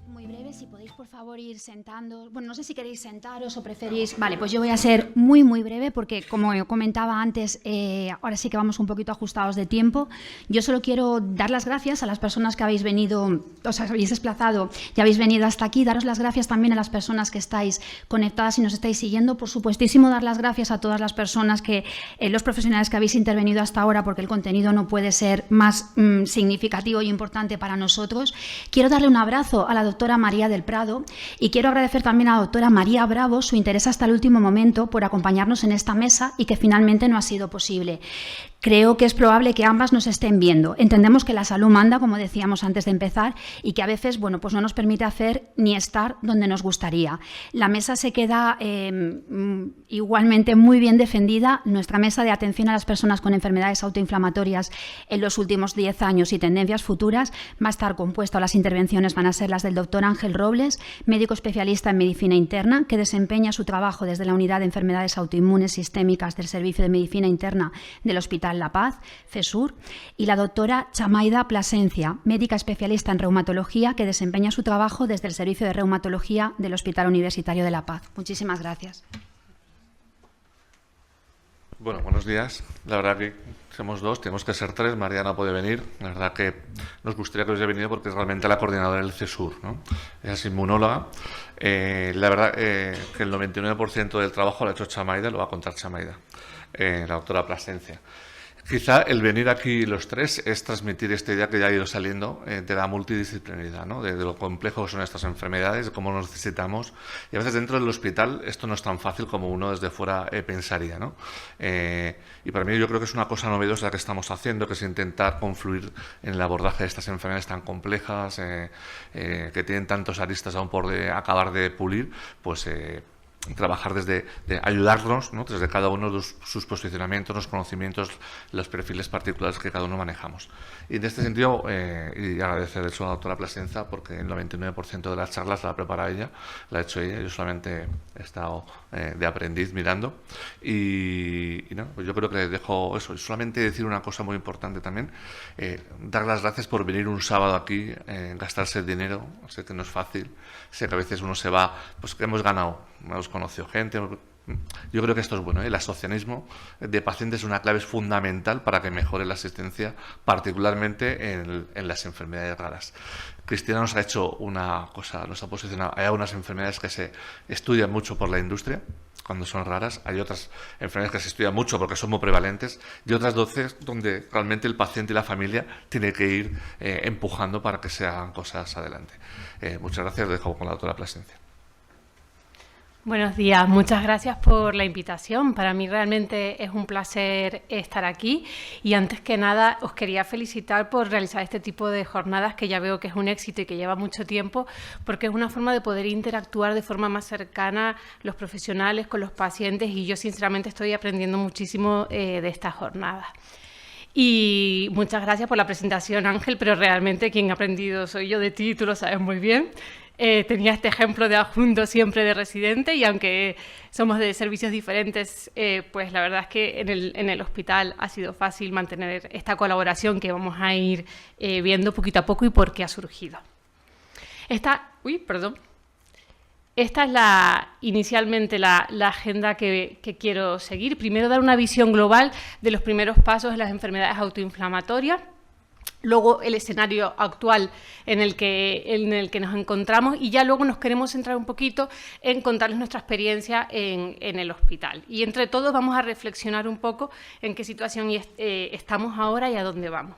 Muy breve, si podéis por favor ir sentando. Bueno, no sé si queréis sentaros o preferís. Vale, pues yo voy a ser muy breve porque, como comentaba antes, ahora sí que vamos un poquito ajustados de tiempo. Yo solo quiero dar las gracias a las personas que habéis venido, os habéis desplazado y habéis venido hasta aquí. Daros las gracias también a las personas que estáis conectadas y nos estáis siguiendo. Por supuestísimo, dar las gracias a todas las personas que, los profesionales que habéis intervenido hasta ahora, porque el contenido no puede ser más significativo y importante para nosotros. Quiero darle un abrazo a la doctora María del Prado y quiero agradecer también a la doctora María Bravo su interés hasta el último momento por acompañarnos en esta mesa y que finalmente no ha sido posible. Creo que es probable que ambas nos estén viendo. Entendemos que la salud manda, como decíamos antes de empezar, y que a veces, bueno, pues no nos permite hacer ni estar donde nos gustaría. La mesa se queda igualmente muy bien defendida. Nuestra mesa de atención a las personas con enfermedades autoinflamatorias en los últimos 10 años y tendencias futuras va a estar compuesta, o las intervenciones van a ser las del doctor Ángel Robles, médico especialista en medicina interna, que desempeña su trabajo desde la unidad de enfermedades autoinmunes sistémicas del Servicio de Medicina Interna del Hospital La Paz, CESUR, y la doctora Chamaida Plasencia, médica especialista en reumatología, que desempeña su trabajo desde el Servicio de Reumatología del Hospital Universitario de La Paz. Muchísimas gracias. Bueno, buenos días. La verdad que somos dos, tenemos que ser tres. María no puede venir. La verdad que nos gustaría que hubiese venido porque es realmente la coordinadora del CESUR, ¿no? Ella es inmunóloga. La verdad que el 99% del trabajo lo ha hecho Chamaida, lo va a contar Chamaida, la doctora Plasencia. Quizá el venir aquí los tres es transmitir esta idea que ya ha ido saliendo de la multidisciplinaridad, ¿no? De lo complejo que son estas enfermedades, de cómo nos necesitamos. Y a veces dentro del hospital esto no es tan fácil como uno desde fuera pensaría, ¿no? Y para mí yo creo que es una cosa novedosa que estamos haciendo, que es intentar confluir en el abordaje de estas enfermedades tan complejas, que tienen tantos aristas aún por acabar de pulir, pues trabajar desde ayudarnos, ¿no? Desde cada uno de sus posicionamientos, los conocimientos, los perfiles particulares que cada uno manejamos. Y en este sentido, y agradecer eso a la doctora Plasencia, porque el 99% de las charlas la ha preparado ella, la ha hecho ella, yo solamente he estado de aprendiz mirando. Y no, pues yo creo que les dejo eso. Y solamente decir una cosa muy importante también, dar las gracias por venir un sábado aquí, gastarse el dinero. Sé que no es fácil, sé que a veces uno se va, pues que hemos ganado, hemos conocido gente. Yo creo que esto es bueno, ¿eh? El asociacionismo de pacientes es una clave fundamental para que mejore la asistencia, particularmente en las enfermedades raras. Cristina nos ha hecho una cosa, nos ha posicionado. Hay algunas enfermedades que se estudian mucho por la industria cuando son raras, hay otras enfermedades que se estudian mucho porque son muy prevalentes, y otras 12 donde realmente el paciente y la familia tienen que ir empujando para que se hagan cosas adelante. Muchas gracias, lo dejo con la doctora Plasencia. Buenos días, muchas gracias por la invitación. Para mí realmente es un placer estar aquí y antes que nada os quería felicitar por realizar este tipo de jornadas que ya veo que es un éxito y que lleva mucho tiempo, porque es una forma de poder interactuar de forma más cercana los profesionales con los pacientes, y yo sinceramente estoy aprendiendo muchísimo de estas jornadas. Y muchas gracias por la presentación, Ángel, pero realmente quien ha aprendido soy yo de ti, tú lo sabes muy bien. Tenía este ejemplo de adjunto siempre de residente, y aunque somos de servicios diferentes, pues la verdad es que en el hospital ha sido fácil mantener esta colaboración que vamos a ir viendo poquito a poco y por qué ha surgido. Esta es inicialmente la agenda que quiero seguir. Primero, dar una visión global de los primeros pasos de las enfermedades autoinflamatorias. Luego el escenario actual en el que nos encontramos, y ya luego nos queremos centrar un poquito en contarles nuestra experiencia en el hospital. Y entre todos vamos a reflexionar un poco en qué situación estamos ahora y a dónde vamos.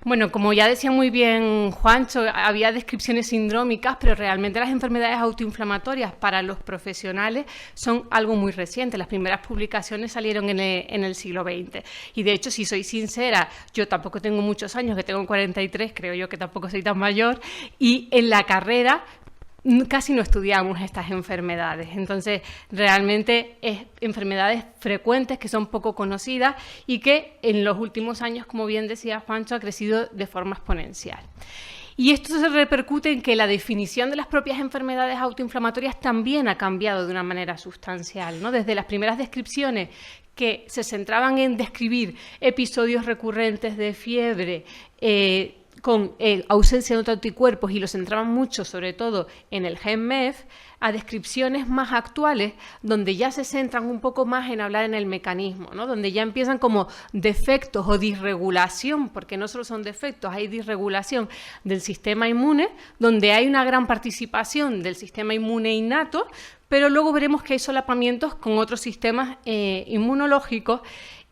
Bueno, como ya decía muy bien Juancho, había descripciones sindrómicas, pero realmente las enfermedades autoinflamatorias para los profesionales son algo muy reciente. Las primeras publicaciones salieron en el siglo XX. Y de hecho, si soy sincera, yo tampoco tengo muchos años, que tengo 43, creo yo que tampoco soy tan mayor, y en la carrera casi no estudiamos estas enfermedades. Entonces, realmente es enfermedades frecuentes que son poco conocidas y que en los últimos años, como bien decía Juancho, ha crecido de forma exponencial. Y esto se repercute en que la definición de las propias enfermedades autoinflamatorias también ha cambiado de una manera sustancial, ¿no? Desde las primeras descripciones que se centraban en describir episodios recurrentes de fiebre, con ausencia de autoanticuerpos y lo centraban mucho sobre todo en el gen MEF, a descripciones más actuales donde ya se centran un poco más en hablar en el mecanismo, ¿no? Donde ya empiezan como defectos o disregulación, porque no solo son defectos, hay disregulación del sistema inmune, donde hay una gran participación del sistema inmune innato, pero luego veremos que hay solapamientos con otros sistemas inmunológicos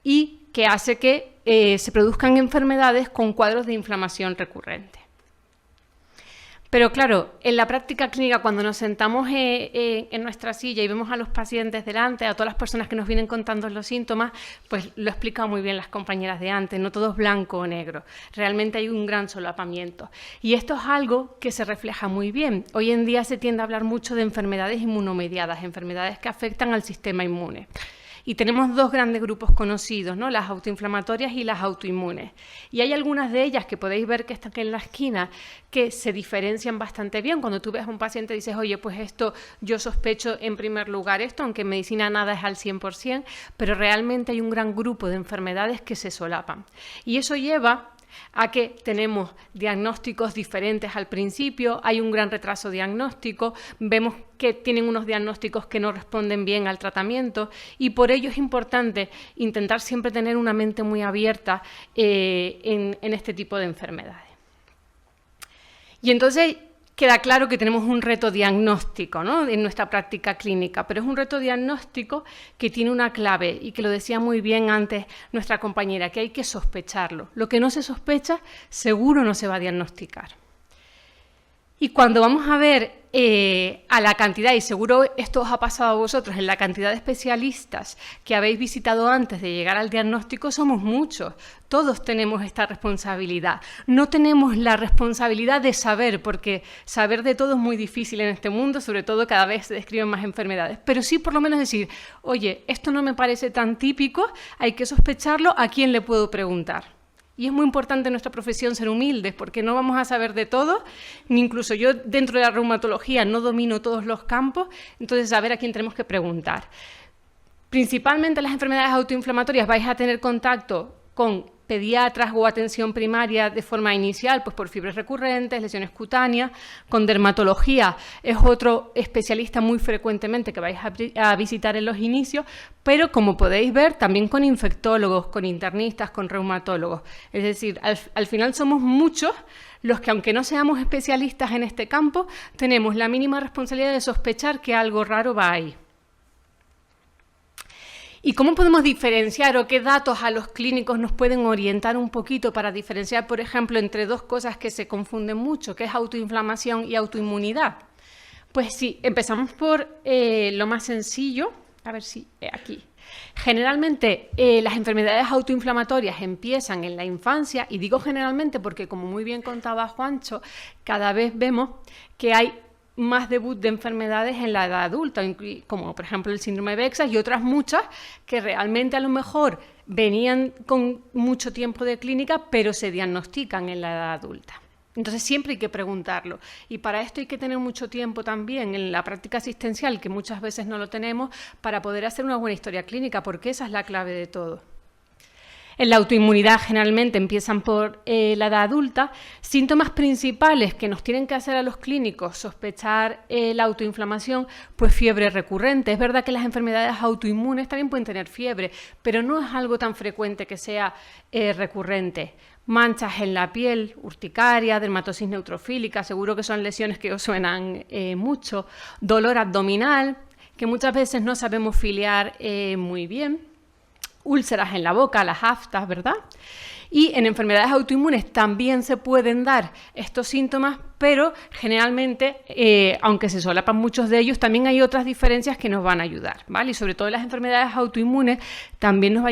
y que hace que se produzcan enfermedades con cuadros de inflamación recurrente. Pero claro, en la práctica clínica, cuando nos sentamos en nuestra silla y vemos a los pacientes delante, a todas las personas que nos vienen contando los síntomas, pues lo explican muy bien las compañeras de antes, no todo es blanco o negro, realmente hay un gran solapamiento. Y esto es algo que se refleja muy bien. Hoy en día se tiende a hablar mucho de enfermedades inmunomediadas, enfermedades que afectan al sistema inmune. Y tenemos dos grandes grupos conocidos, ¿no? Las autoinflamatorias y las autoinmunes. Y hay algunas de ellas que podéis ver que están aquí en la esquina que se diferencian bastante bien. Cuando tú ves a un paciente y dices, oye, pues esto yo sospecho en primer lugar esto, aunque en medicina nada es al 100%, pero realmente hay un gran grupo de enfermedades que se solapan. Y eso lleva a que tenemos diagnósticos diferentes al principio, hay un gran retraso diagnóstico, vemos que tienen unos diagnósticos que no responden bien al tratamiento y por ello es importante intentar siempre tener una mente muy abierta en este tipo de enfermedades. Y entonces queda claro que tenemos un reto diagnóstico, ¿no? En nuestra práctica clínica, pero es un reto diagnóstico que tiene una clave y que lo decía muy bien antes nuestra compañera, que hay que sospecharlo. Lo que no se sospecha seguro no se va a diagnosticar. Y cuando vamos a ver a la cantidad, y seguro esto os ha pasado a vosotros, en la cantidad de especialistas que habéis visitado antes de llegar al diagnóstico, somos muchos. Todos tenemos esta responsabilidad. No tenemos la responsabilidad de saber, porque saber de todo es muy difícil en este mundo, sobre todo cada vez se describen más enfermedades. Pero sí por lo menos decir, oye, esto no me parece tan típico, hay que sospecharlo, ¿a quién le puedo preguntar? Y es muy importante en nuestra profesión ser humildes, porque no vamos a saber de todo, ni incluso yo dentro de la reumatología no domino todos los campos, entonces saber a quién tenemos que preguntar. Principalmente las enfermedades autoinflamatorias vais a tener contacto con pediatras o atención primaria de forma inicial, pues por fiebres recurrentes, lesiones cutáneas. Con dermatología es otro especialista muy frecuentemente que vais a visitar en los inicios, pero como podéis ver también con infectólogos, con internistas, con reumatólogos. Es decir, al final somos muchos los que, aunque no seamos especialistas en este campo, tenemos la mínima responsabilidad de sospechar que algo raro va ahí. ¿Y cómo podemos diferenciar o qué datos a los clínicos nos pueden orientar un poquito para diferenciar, por ejemplo, entre dos cosas que se confunden mucho, que es autoinflamación y autoinmunidad? Pues sí, empezamos por lo más sencillo, a ver si aquí. Generalmente las enfermedades autoinflamatorias empiezan en la infancia, y digo generalmente porque, como muy bien contaba Juancho, cada vez vemos que hay más debut de enfermedades en la edad adulta, como por ejemplo el síndrome de Behçet y otras muchas que realmente a lo mejor venían con mucho tiempo de clínica, pero se diagnostican en la edad adulta. Entonces siempre hay que preguntarlo, y para esto hay que tener mucho tiempo también en la práctica asistencial, que muchas veces no lo tenemos, para poder hacer una buena historia clínica, porque esa es la clave de todo. En la autoinmunidad generalmente empiezan por la edad adulta. Síntomas principales que nos tienen que hacer a los clínicos sospechar la autoinflamación, pues fiebre recurrente. Es verdad que las enfermedades autoinmunes también pueden tener fiebre, pero no es algo tan frecuente que sea recurrente. Manchas en la piel, urticaria, dermatosis neutrofílica, seguro que son lesiones que os suenan mucho. Dolor abdominal, que muchas veces no sabemos filiar muy bien. Úlceras en la boca, las aftas, ¿verdad? Y en enfermedades autoinmunes también se pueden dar estos síntomas, pero generalmente, aunque se solapan muchos de ellos, también hay otras diferencias que nos van a ayudar, ¿vale? Y sobre todo en las enfermedades autoinmunes también nos va a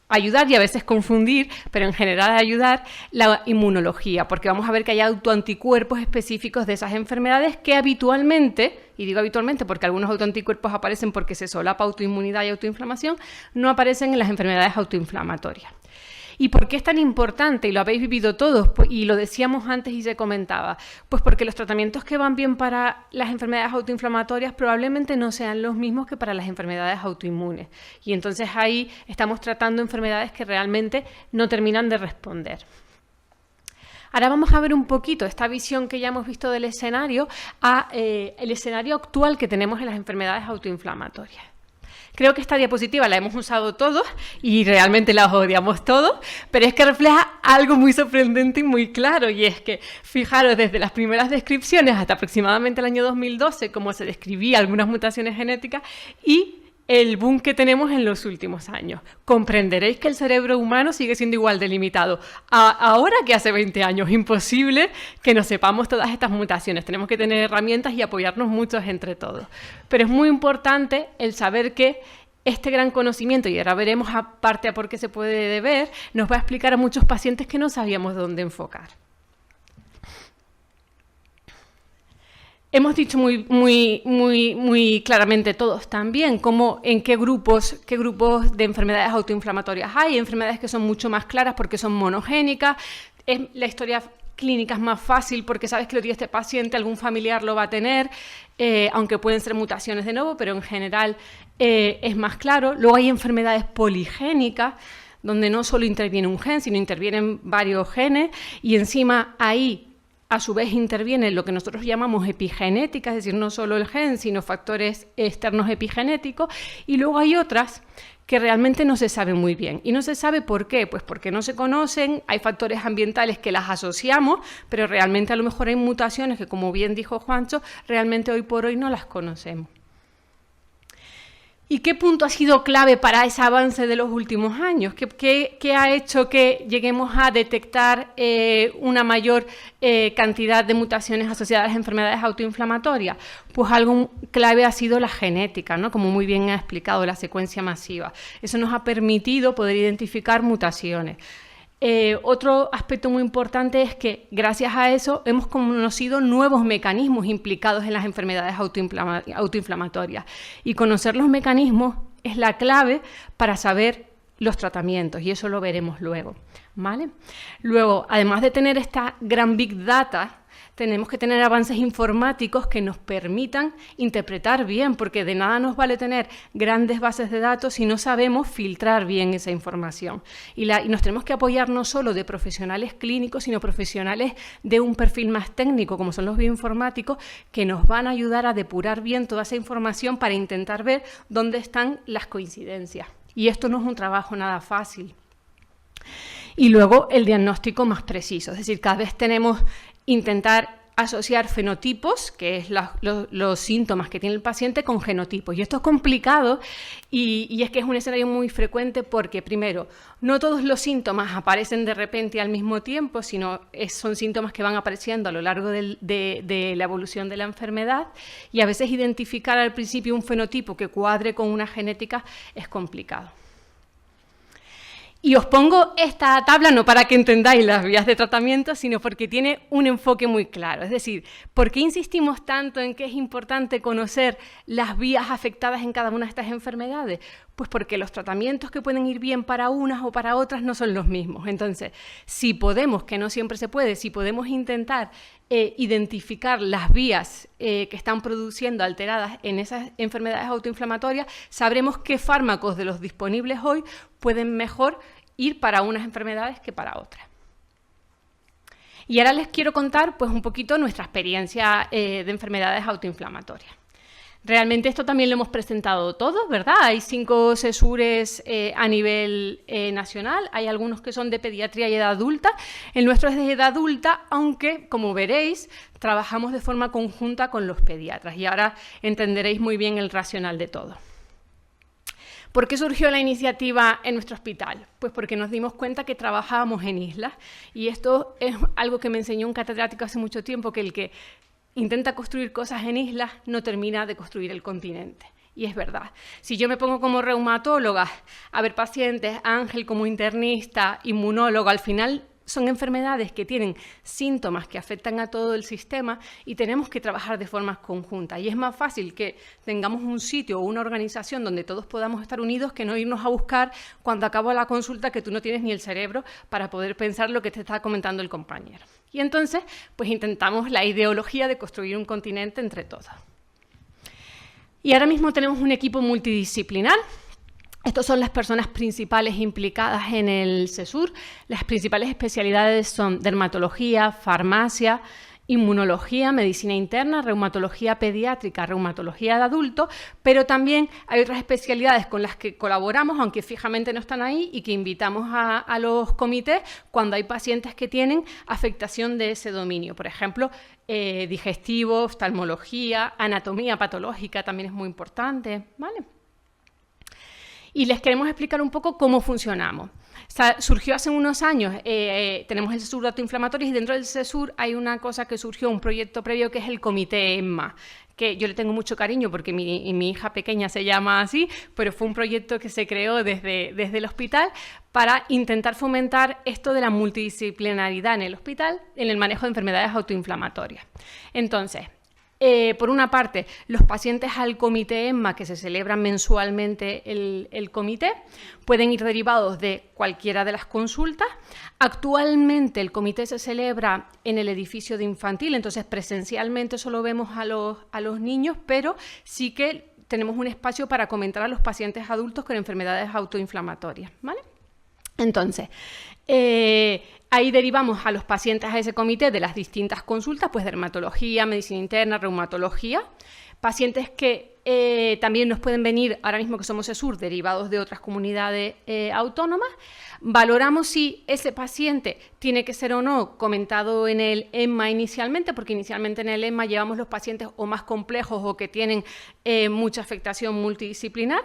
ayudar y a veces confundir, pero en general ayudar la inmunología, porque vamos a ver que hay autoanticuerpos específicos de esas enfermedades que habitualmente, y digo habitualmente porque algunos autoanticuerpos aparecen porque se solapa autoinmunidad y autoinflamación, no aparecen en las enfermedades autoinflamatorias. ¿Y por qué es tan importante? Y lo habéis vivido todos, y lo decíamos antes y se comentaba. Pues porque los tratamientos que van bien para las enfermedades autoinflamatorias probablemente no sean los mismos que para las enfermedades autoinmunes. Y entonces ahí estamos tratando enfermedades que realmente no terminan de responder. Ahora vamos a ver un poquito esta visión que ya hemos visto del escenario a el escenario actual que tenemos en las enfermedades autoinflamatorias. Creo que esta diapositiva la hemos usado todos y realmente la odiamos todos, pero es que refleja algo muy sorprendente y muy claro, y es que, fijaros, desde las primeras descripciones hasta aproximadamente el año 2012, cómo se describía algunas mutaciones genéticas y el boom que tenemos en los últimos años. Comprenderéis que el cerebro humano sigue siendo igual de limitado ahora que hace 20 años. Imposible que no sepamos todas estas mutaciones. Tenemos que tener herramientas y apoyarnos muchos entre todos. Pero es muy importante el saber que este gran conocimiento, y ahora veremos aparte a por qué se puede deber, nos va a explicar a muchos pacientes que no sabíamos dónde enfocar. Hemos dicho muy claramente todos también cómo en qué grupos de enfermedades autoinflamatorias hay, enfermedades que son mucho más claras porque son monogénicas, la historia clínica es más fácil porque sabes que lo tiene este paciente, algún familiar lo va a tener, aunque pueden ser mutaciones de nuevo, pero en general es más claro. Luego hay enfermedades poligénicas, donde no solo interviene un gen, sino intervienen varios genes, y encima ahí a su vez interviene lo que nosotros llamamos epigenética, es decir, no solo el gen, sino factores externos epigenéticos, y luego hay otras que realmente no se sabe muy bien. ¿Y no se sabe por qué? Pues porque no se conocen, hay factores ambientales que las asociamos, pero realmente a lo mejor hay mutaciones que, como bien dijo Juancho, realmente hoy por hoy no las conocemos. ¿Y qué punto ha sido clave para ese avance de los últimos años? ¿Qué ha hecho que lleguemos a detectar una mayor cantidad de mutaciones asociadas a enfermedades autoinflamatorias? Pues algo clave ha sido la genética, ¿no? Como muy bien ha explicado, la secuencia masiva. Eso nos ha permitido poder identificar mutaciones. Otro aspecto muy importante es que gracias a eso hemos conocido nuevos mecanismos implicados en las enfermedades autoinflamatorias, y conocer los mecanismos es la clave para saber los tratamientos, y eso lo veremos luego, ¿vale? Luego, además de tener esta gran Big Data, tenemos que tener avances informáticos que nos permitan interpretar bien, porque de nada nos vale tener grandes bases de datos si no sabemos filtrar bien esa información. Y nos tenemos que apoyar no solo de profesionales clínicos, sino profesionales de un perfil más técnico, como son los bioinformáticos, que nos van a ayudar a depurar bien toda esa información para intentar ver dónde están las coincidencias. Y esto no es un trabajo nada fácil. Y luego el diagnóstico más preciso, es decir, cada vez tenemos intentar asociar fenotipos, que es los síntomas que tiene el paciente, con genotipos. Y esto es complicado y es que es un escenario muy frecuente porque, primero, no todos los síntomas aparecen de repente al mismo tiempo, sino son síntomas que van apareciendo a lo largo de la evolución de la enfermedad, y a veces identificar al principio un fenotipo que cuadre con una genética es complicado. Y os pongo esta tabla no para que entendáis las vías de tratamiento, sino porque tiene un enfoque muy claro. Es decir, ¿por qué insistimos tanto en que es importante conocer las vías afectadas en cada una de estas enfermedades? Pues porque los tratamientos que pueden ir bien para unas o para otras no son los mismos. Entonces, si podemos, que no siempre se puede, si podemos intentar identificar las vías que están produciendo alteradas en esas enfermedades autoinflamatorias, sabremos qué fármacos de los disponibles hoy pueden mejor ir para unas enfermedades que para otras. Y ahora les quiero contar pues un poquito nuestra experiencia de enfermedades autoinflamatorias. Realmente esto también lo hemos presentado todos, ¿verdad? Hay 5 sesures a nivel nacional, hay algunos que son de pediatría y edad adulta. El nuestro es de edad adulta, aunque, como veréis, trabajamos de forma conjunta con los pediatras, y ahora entenderéis muy bien el racional de todo. ¿Por qué surgió la iniciativa en nuestro hospital? Pues porque nos dimos cuenta que trabajábamos en islas, y esto es algo que me enseñó un catedrático hace mucho tiempo, que el que intenta construir cosas en islas no termina de construir el continente. Y es verdad. Si yo me pongo como reumatóloga a ver pacientes, Ángel como internista, inmunólogo, al final son enfermedades que tienen síntomas que afectan a todo el sistema y tenemos que trabajar de forma conjunta. Y es más fácil que tengamos un sitio o una organización donde todos podamos estar unidos que no irnos a buscar cuando acaba la consulta que tú no tienes ni el cerebro para poder pensar lo que te está comentando el compañero. Y entonces, pues intentamos la ideología de construir un continente entre todos. Y ahora mismo tenemos un equipo multidisciplinar. Estas son las personas principales implicadas en el CESUR. Las principales especialidades son dermatología, farmacia, inmunología, medicina interna, reumatología pediátrica, reumatología de adultos, pero también hay otras especialidades con las que colaboramos, aunque fijamente no están ahí, y que invitamos a los comités cuando hay pacientes que tienen afectación de ese dominio. Por ejemplo, digestivo, oftalmología, anatomía patológica también es muy importante, ¿vale? Y les queremos explicar un poco cómo funcionamos. Surgió hace unos años, tenemos el CESUR de autoinflamatorios, y dentro del CESUR hay una cosa que surgió, un proyecto previo, que es el Comité EMMA, que yo le tengo mucho cariño porque mi hija pequeña se llama así, pero fue un proyecto que se creó desde el hospital para intentar fomentar esto de la multidisciplinaridad en el hospital, en el manejo de enfermedades autoinflamatorias. Entonces, por una parte, los pacientes al comité EMMA, que se celebra mensualmente el comité, pueden ir derivados de cualquiera de las consultas. Actualmente el comité se celebra en el edificio de infantil, entonces presencialmente solo vemos a los niños, pero sí que tenemos un espacio para comentar a los pacientes adultos con enfermedades autoinflamatorias, ¿vale? Entonces, ahí derivamos a los pacientes a ese comité de las distintas consultas, pues dermatología, medicina interna, reumatología, pacientes que también nos pueden venir, ahora mismo que somos CESUR, derivados de otras comunidades autónomas. Valoramos si ese paciente tiene que ser o no comentado en el EMMA inicialmente, porque inicialmente en el EMMA llevamos los pacientes o más complejos o que tienen mucha afectación multidisciplinar.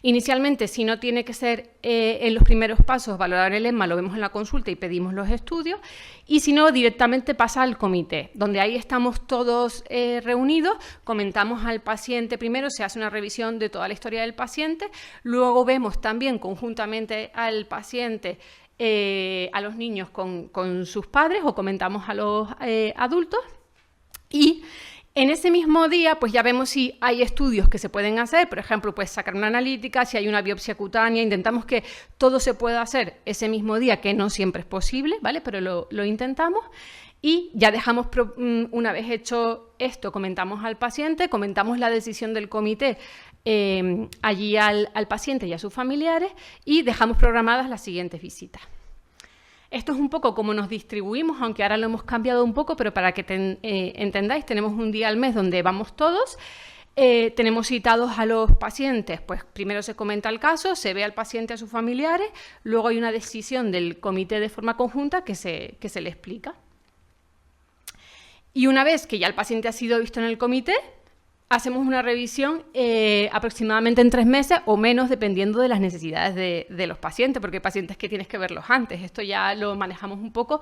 Inicialmente, si no tiene que ser en los primeros pasos valorar el EMMA, lo vemos en la consulta y pedimos los estudios, y si no, directamente pasa al comité, donde ahí estamos todos reunidos, comentamos al paciente primero, se hace una revisión de toda la historia del paciente, luego vemos también conjuntamente al paciente, a los niños con sus padres, o comentamos a los adultos, y en ese mismo día pues ya vemos si hay estudios que se pueden hacer, por ejemplo, pues sacar una analítica, si hay una biopsia cutánea, intentamos que todo se pueda hacer ese mismo día, que no siempre es posible, ¿vale? Pero lo intentamos. Y ya dejamos, una vez hecho esto, comentamos al paciente, comentamos la decisión del comité allí al paciente y a sus familiares, y dejamos programadas las siguientes visitas. Esto es un poco como nos distribuimos, aunque ahora lo hemos cambiado un poco, pero para que entendáis, tenemos un día al mes donde vamos todos. Tenemos citados a los pacientes, pues primero se comenta el caso, se ve al paciente, a sus familiares, luego hay una decisión del comité de forma conjunta que se le explica. Y una vez que ya el paciente ha sido visto en el comité, hacemos una revisión aproximadamente en 3 meses o menos, dependiendo de las necesidades de los pacientes, porque hay pacientes que tienes que verlos antes. Esto ya lo manejamos un poco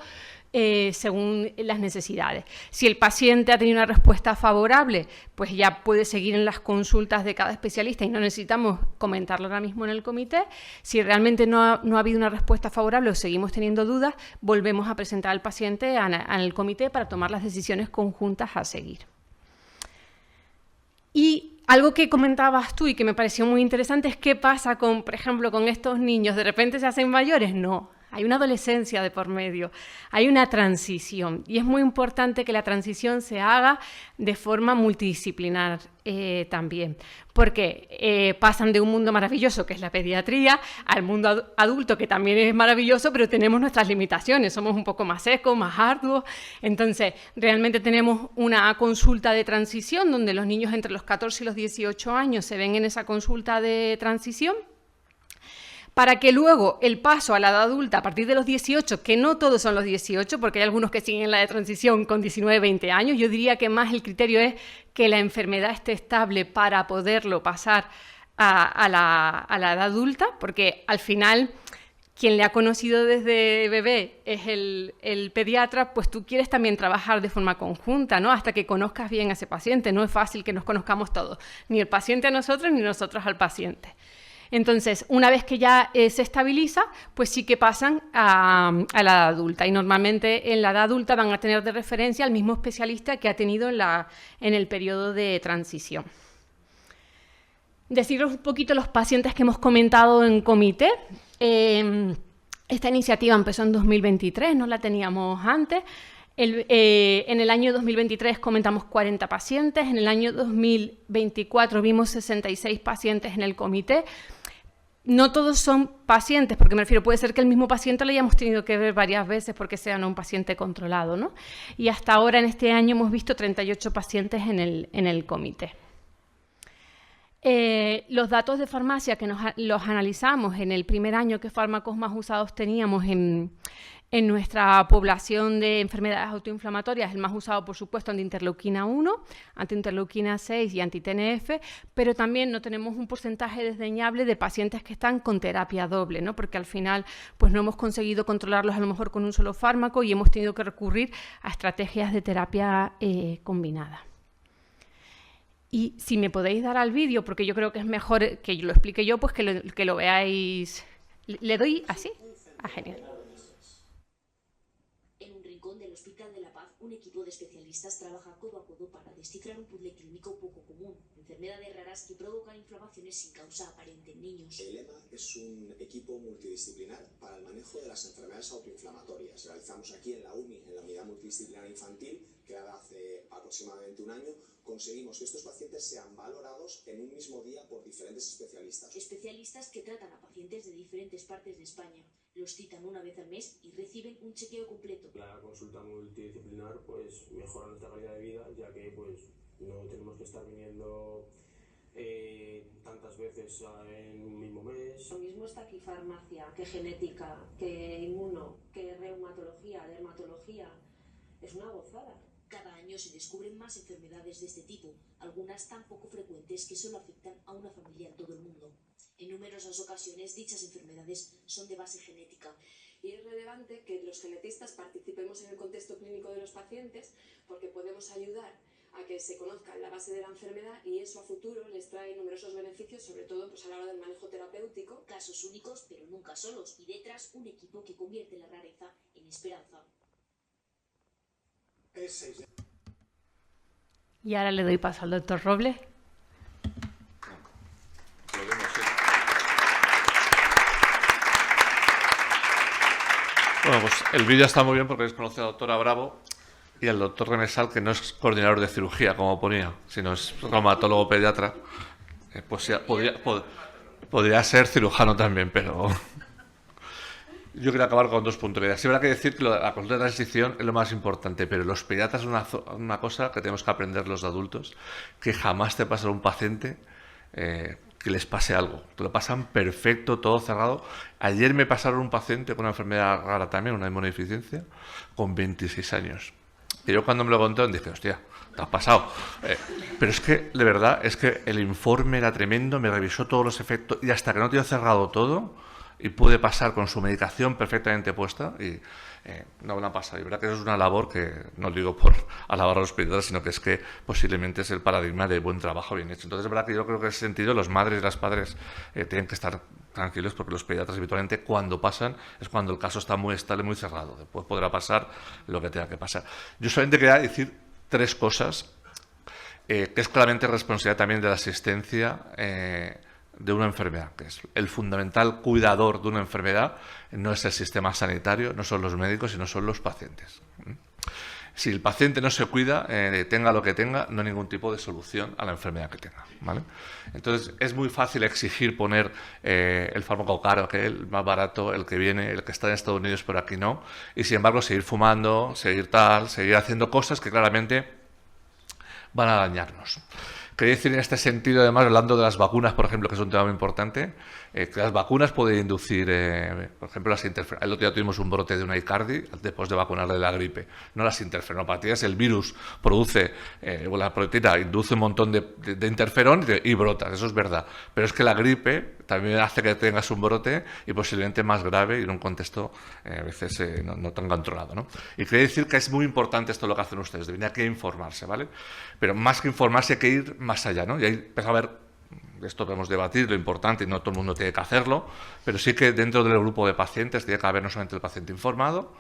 según las necesidades. Si el paciente ha tenido una respuesta favorable, pues ya puede seguir en las consultas de cada especialista y no necesitamos comentarlo ahora mismo en el comité. Si realmente no ha habido una respuesta favorable o seguimos teniendo dudas, volvemos a presentar al paciente al comité para tomar las decisiones conjuntas a seguir. Y algo que comentabas tú y que me pareció muy interesante es qué pasa con, por ejemplo, con estos niños. ¿De repente se hacen mayores? No, hay una adolescencia de por medio, hay una transición, y es muy importante que la transición se haga de forma multidisciplinar también, porque pasan de un mundo maravilloso que es la pediatría al mundo adulto, que también es maravilloso, pero tenemos nuestras limitaciones, somos un poco más secos, más arduos. Entonces realmente tenemos una consulta de transición donde los niños entre los 14 y los 18 años se ven en esa consulta de transición, para que luego el paso a la edad adulta a partir de los 18, que no todos son los 18, porque hay algunos que siguen la de transición con 19, 20 años, yo diría que más el criterio es que la enfermedad esté estable para poderlo pasar a la edad adulta, porque al final quien le ha conocido desde bebé es el pediatra, pues tú quieres también trabajar de forma conjunta, ¿no? Hasta que conozcas bien a ese paciente. No es fácil que nos conozcamos todos, ni el paciente a nosotros, ni nosotros al paciente. Entonces, una vez que ya se estabiliza, pues sí que pasan a la edad adulta, y normalmente en la edad adulta van a tener de referencia al mismo especialista que ha tenido en el periodo de transición. Deciros un poquito los pacientes que hemos comentado en comité. Esta iniciativa empezó en 2023, no la teníamos antes. En el año 2023 comentamos 40 pacientes, en el año 2024 vimos 66 pacientes en el comité. no todos son pacientes, porque me refiero, puede ser que el mismo paciente lo hayamos tenido que ver varias veces porque sea no un paciente controlado, ¿no? Y hasta ahora, en este año, hemos visto 38 pacientes en el comité. Los datos de farmacia que los analizamos en el primer año, qué fármacos más usados teníamos en nuestra población de enfermedades autoinflamatorias, el más usado, por supuesto, antiinterleuquina 1, antiinterleuquina 6 y anti-TNF, pero también no tenemos un porcentaje desdeñable de pacientes que están con terapia doble, ¿no? Porque al final pues no hemos conseguido controlarlos a lo mejor con un solo fármaco y hemos tenido que recurrir a estrategias de terapia combinada. Y si me podéis dar al vídeo, porque yo creo que es mejor que lo explique yo, pues que lo veáis. ¿Le doy así? Ah, genial. Del Hospital de la Paz, un equipo de especialistas trabaja codo a codo para descifrar un puzzle clínico poco común, enfermedades raras que provocan inflamaciones sin causa aparente en niños. El EMA es un equipo multidisciplinar para el manejo de las enfermedades autoinflamatorias. Realizamos aquí en la UMI, en la Unidad Multidisciplinar Infantil, creada hace aproximadamente un año. Conseguimos que estos pacientes sean valorados en un mismo día por diferentes especialistas. Especialistas que tratan a pacientes de diferentes partes de España. Los citan una vez al mes y reciben un chequeo completo. La consulta multidisciplinar pues mejora nuestra calidad de vida, ya que pues no tenemos que estar viniendo tantas veces en un mismo mes. Lo mismo está aquí farmacia, que genética, que inmuno, que reumatología, dermatología. Es una gozada. Cada año se descubren más enfermedades de este tipo, algunas tan poco frecuentes que solo afectan a una familia en todo el mundo. En numerosas ocasiones dichas enfermedades son de base genética. Y es relevante que los genetistas participemos en el contexto clínico de los pacientes porque podemos ayudar a que se conozca la base de la enfermedad y eso a futuro les trae numerosos beneficios, sobre todo pues, a la hora del manejo terapéutico. Casos únicos, pero nunca solos, y detrás un equipo que convierte la rareza en esperanza. Y ahora le doy paso al doctor Robles. Bueno, pues el vídeo está muy bien porque les conoce a la doctora Bravo y al doctor Remesal, que no es coordinador de cirugía, como ponía, sino es reumatólogo pediatra. Pues ya podría ser cirujano también, pero yo quiero acabar con dos puntualidades. Sí, habrá que decir que la consulta de transición es lo más importante, pero los pediatras es una cosa que tenemos que aprender los adultos, que jamás te pasa a un paciente que les pase algo. Te lo pasan perfecto, todo cerrado. Ayer me pasaron un paciente con una enfermedad rara también, una inmunodeficiencia, con 26 años. Y yo cuando me lo contaron dije, hostia, te has pasado. Pero es que, de verdad, es que el informe era tremendo, me revisó todos los efectos y hasta que no te he cerrado todo y pude pasar con su medicación perfectamente puesta y no me la han pasado. Y verdad que eso es una labor que no digo por alabar a los pediatras, sino que es que posiblemente es el paradigma de buen trabajo bien hecho. Entonces es verdad que yo creo que en ese sentido los madres y los padres tienen que estar tranquilos porque los pediatras habitualmente cuando pasan es cuando el caso está muy estable, muy cerrado. Después podrá pasar lo que tenga que pasar. Yo solamente quería decir tres cosas que es claramente responsabilidad también de la asistencia de una enfermedad, que es el fundamental cuidador de una enfermedad, no es el sistema sanitario, no son los médicos, sino son los pacientes. Si el paciente no se cuida, tenga lo que tenga, no hay ningún tipo de solución a la enfermedad que tenga, ¿vale? Entonces, es muy fácil exigir poner el fármaco caro, que el más barato, el que viene, el que está en Estados Unidos, pero aquí no, y sin embargo seguir fumando, seguir haciendo cosas que claramente van a dañarnos. Quería decir en este sentido, además, hablando de las vacunas, por ejemplo, que es un tema muy importante, que las vacunas pueden inducir, por ejemplo, las interferopatías. El otro día tuvimos un brote de una Icardi después de vacunarle de la gripe. No las interferopatías, el virus produce, o la proteína induce un montón de interferón y brotas, eso es verdad. Pero es que la gripe también hace que tengas un brote y posiblemente más grave y en un contexto a veces no tan controlado, ¿no? Y quería decir que es muy importante esto lo que hacen ustedes, debería que informarse, ¿vale? Pero más que informarse hay que ir más allá, ¿no? Y ahí empezó a ver, esto podemos debatir, lo importante, y no todo el mundo tiene que hacerlo, pero sí que dentro del grupo de pacientes tiene que haber no solamente el paciente informado,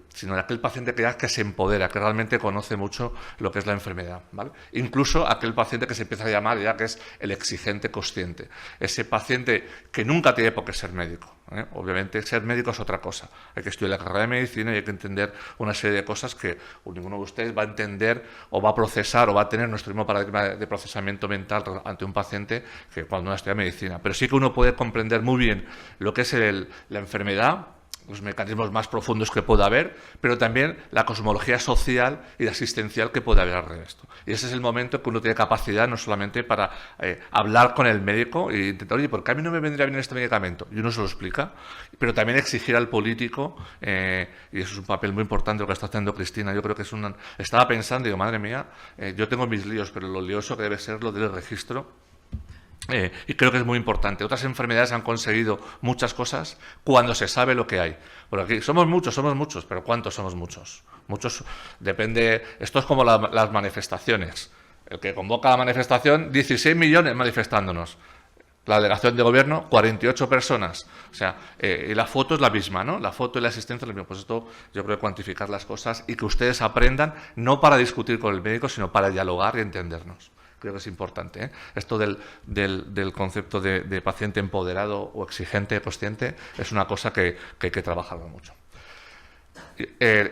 sino aquel paciente que se empodera, que realmente conoce mucho lo que es la enfermedad, ¿vale? Incluso aquel paciente que se empieza a llamar ya que es el exigente consciente, ese paciente que nunca tiene por qué ser médico, Obviamente, ser médico es otra cosa. Hay que estudiar la carrera de medicina y hay que entender una serie de cosas que ninguno de ustedes va a entender o va a procesar o va a tener nuestro mismo paradigma de procesamiento mental ante un paciente que cuando uno estudia medicina. Pero sí que uno puede comprender muy bien lo que es la enfermedad, los mecanismos más profundos que pueda haber, pero también la cosmología social y asistencial que puede haber alrededor de esto. Y ese es el momento que uno tiene capacidad no solamente para hablar con el médico e intentar, oye, ¿por qué a mí no me vendría bien este medicamento? Y uno se lo explica, pero también exigir al político, y eso es un papel muy importante lo que está haciendo Cristina. Yo creo que estaba pensando, digo, madre mía, yo tengo mis líos, pero lo lioso que debe ser lo del registro. Y creo que es muy importante. Otras enfermedades han conseguido muchas cosas cuando se sabe lo que hay. Por aquí somos muchos, pero ¿cuántos somos muchos? Muchos depende. Esto es como las manifestaciones. El que convoca la manifestación, 16 millones manifestándonos. La delegación de gobierno, 48 personas. O sea, y la foto es la misma, ¿no? La foto y la asistencia es la misma. Pues esto, yo creo que cuantificar las cosas y que ustedes aprendan, no para discutir con el médico, sino para dialogar y entendernos. Creo que es importante. Esto del concepto de paciente empoderado o exigente, consciente, es una cosa que hay que trabajarlo mucho.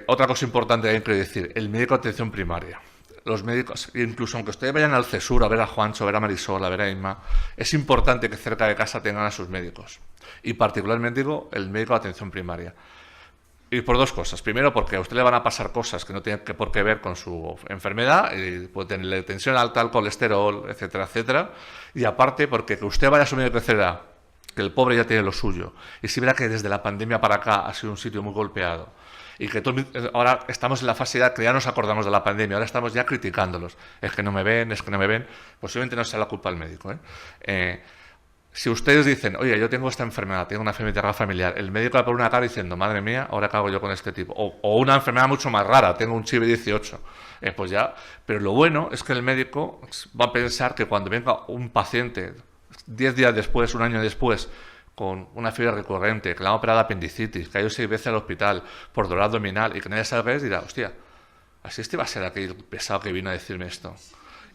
Otra cosa importante que hay que decir, el médico de atención primaria. Los médicos, incluso aunque ustedes vayan al CESUR a ver a Juancho, a ver a Marisol, a ver a Inma, es importante que cerca de casa tengan a sus médicos. Y particularmente digo, el médico de atención primaria. Y por dos cosas. Primero, porque a usted le van a pasar cosas que no tienen por qué ver con su enfermedad, y puede tener tensión alta, el colesterol, etcétera, etcétera. Y aparte, porque que usted vaya a su médico de cabecera, que el pobre ya tiene lo suyo, y si verá que desde la pandemia para acá ha sido un sitio muy golpeado, y que ahora estamos en la fase ya que ya nos acordamos de la pandemia, ahora estamos ya criticándolos. Es que no me ven, posiblemente no sea la culpa del médico. Si ustedes dicen, oye, yo tengo esta enfermedad, tengo una enfermedad familiar, el médico va por una cara diciendo, madre mía, ahora qué hago yo con este tipo. O una enfermedad mucho más rara, tengo un HIV-18. Pues ya, pero lo bueno es que el médico va a pensar que cuando venga un paciente 10 días después, un año después, con una fiebre recurrente, que le han operado apendicitis, que ha ido 6 veces al hospital por dolor abdominal y que nadie sabe qué es, dirá, hostia, así este va a ser aquel pesado que vino a decirme esto.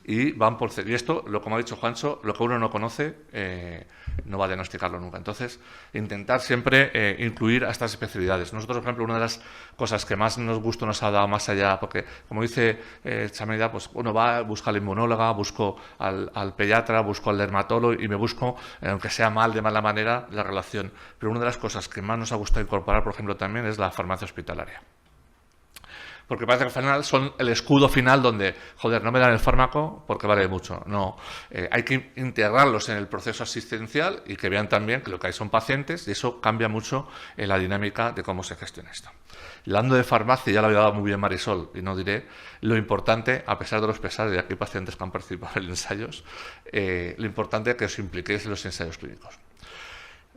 Y van por... Y esto, como ha dicho Juancho, lo que uno no conoce no va a diagnosticarlo nunca. Entonces, intentar siempre incluir a estas especialidades. Nosotros, por ejemplo, una de las cosas que más nos gusta nos ha dado más allá, porque, como dice Chamelda, pues uno va, busca al inmunóloga, busco al pediatra, busco al dermatólogo y me busco, aunque sea de mala manera, la relación. Pero una de las cosas que más nos ha gustado incorporar, por ejemplo, también es la farmacia hospitalaria. Porque parece que al final son el escudo final donde, joder, no me dan el fármaco porque vale mucho. No, hay que integrarlos en el proceso asistencial y que vean también que lo que hay son pacientes y eso cambia mucho en la dinámica de cómo se gestiona esto. Hablando de farmacia, ya lo había dado muy bien Marisol y no diré, lo importante, a pesar de los pesares, y aquí hay pacientes que han participado en ensayos, lo importante es que os impliquéis en los ensayos clínicos.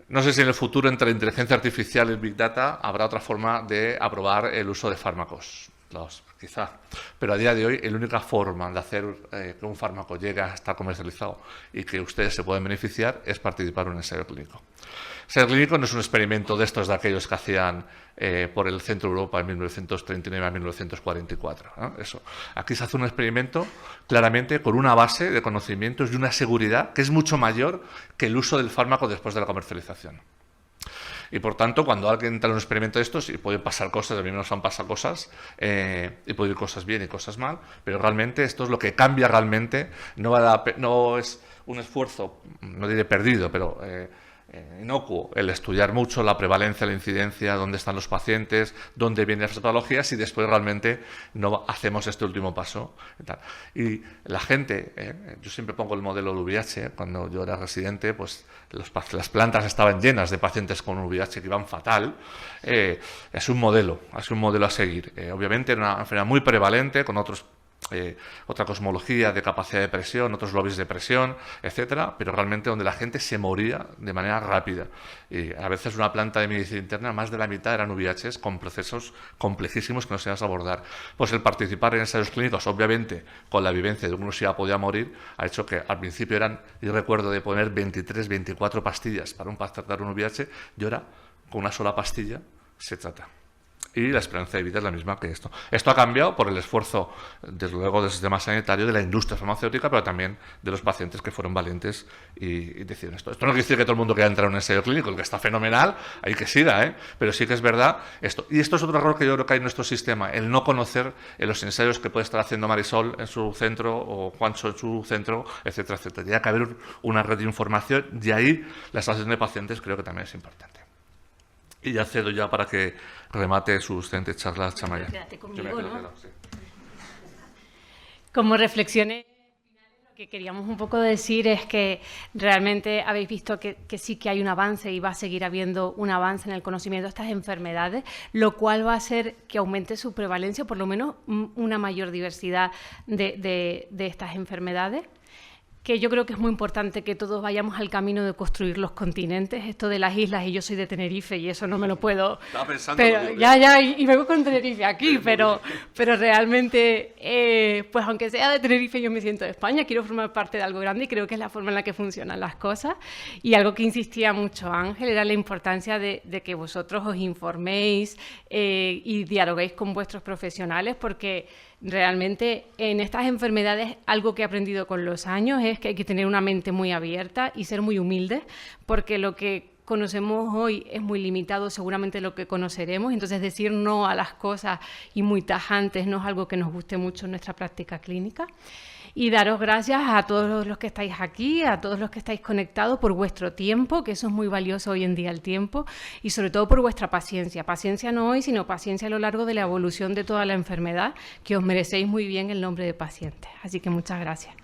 No sé si en el futuro, entre la inteligencia artificial y el Big Data, habrá otra forma de aprobar el uso de fármacos. Quizá, pero a día de hoy la única forma de hacer que un fármaco llegue a estar comercializado y que ustedes se pueden beneficiar es participar en un ensayo clínico. El ensayo clínico no es un experimento de estos de aquellos que hacían por el centro de Europa en 1939 a 1944. ¿no? Eso. Aquí se hace un experimento claramente con una base de conocimientos y una seguridad que es mucho mayor que el uso del fármaco después de la comercialización. Y por tanto, cuando alguien entra en un experimento de estos, y pueden pasar cosas, a mí nos han pasado cosas, y pueden ir cosas bien y cosas mal, pero realmente esto es lo que cambia realmente, no es un esfuerzo, no diré perdido, pero inocuo, el estudiar mucho la prevalencia, la incidencia, dónde están los pacientes, dónde vienen las patologías y después realmente no hacemos este último paso. Y la gente, yo siempre pongo el modelo del VIH, cuando yo era residente, pues las plantas estaban llenas de pacientes con VIH que iban fatal. Es un modelo a seguir. Obviamente era una enfermedad muy prevalente con otra cosmología de capacidad de presión, otros lobbies de presión, etcétera, pero realmente donde la gente se moría de manera rápida. Y a veces una planta de medicina interna, más de la mitad eran VIHs con procesos complejísimos que no se iban a abordar. Pues el participar en ensayos clínicos, obviamente, con la vivencia de uno si ya podía morir, ha hecho que al principio yo recuerdo de poner 23, 24 pastillas para tratar un VIH, y ahora con una sola pastilla se trata. y la esperanza de vida es la misma que esto. Esto ha cambiado por el esfuerzo, desde luego, del sistema sanitario, de la industria farmacéutica, pero también de los pacientes que fueron valientes y deciden esto. Esto no quiere decir que todo el mundo quiera entrar en un ensayo clínico, el que está fenomenal, hay que siga, pero sí que es verdad esto. Y esto es otro error que yo creo que hay en nuestro sistema, el no conocer los ensayos que puede estar haciendo Marisol en su centro o Juancho en su centro, etcétera, etcétera. Tiene que haber una red de información y ahí la asociación de pacientes creo que también es importante. Y ya cedo ya para que remate su siguiente charla, Chamaya. Quédate conmigo, Yo me ¿no? quedo, sí. Como reflexiones finales, lo que queríamos un poco decir es que realmente habéis visto que sí que hay un avance y va a seguir habiendo un avance en el conocimiento de estas enfermedades, lo cual va a hacer que aumente su prevalencia, por lo menos una mayor diversidad de estas enfermedades. Que yo creo que es muy importante que todos vayamos al camino de construir los continentes, esto de las islas, y yo soy de Tenerife y eso no me lo puedo... Estaba pensando pero, y vengo con Tenerife aquí, pero realmente, pues aunque sea de Tenerife, yo me siento de España, quiero formar parte de algo grande y creo que es la forma en la que funcionan las cosas. Y algo que insistía mucho Ángel era la importancia de que vosotros os informéis y dialoguéis con vuestros profesionales, porque realmente en estas enfermedades algo que he aprendido con los años es que hay que tener una mente muy abierta y ser muy humilde, porque lo que conocemos hoy es muy limitado seguramente lo que conoceremos, entonces decir no a las cosas y muy tajantes no es algo que nos guste mucho en nuestra práctica clínica. Y daros gracias a todos los que estáis aquí, a todos los que estáis conectados por vuestro tiempo, que eso es muy valioso hoy en día, el tiempo, y sobre todo por vuestra paciencia. Paciencia no hoy, sino paciencia a lo largo de la evolución de toda la enfermedad, que os merecéis muy bien el nombre de pacientes. Así que muchas gracias.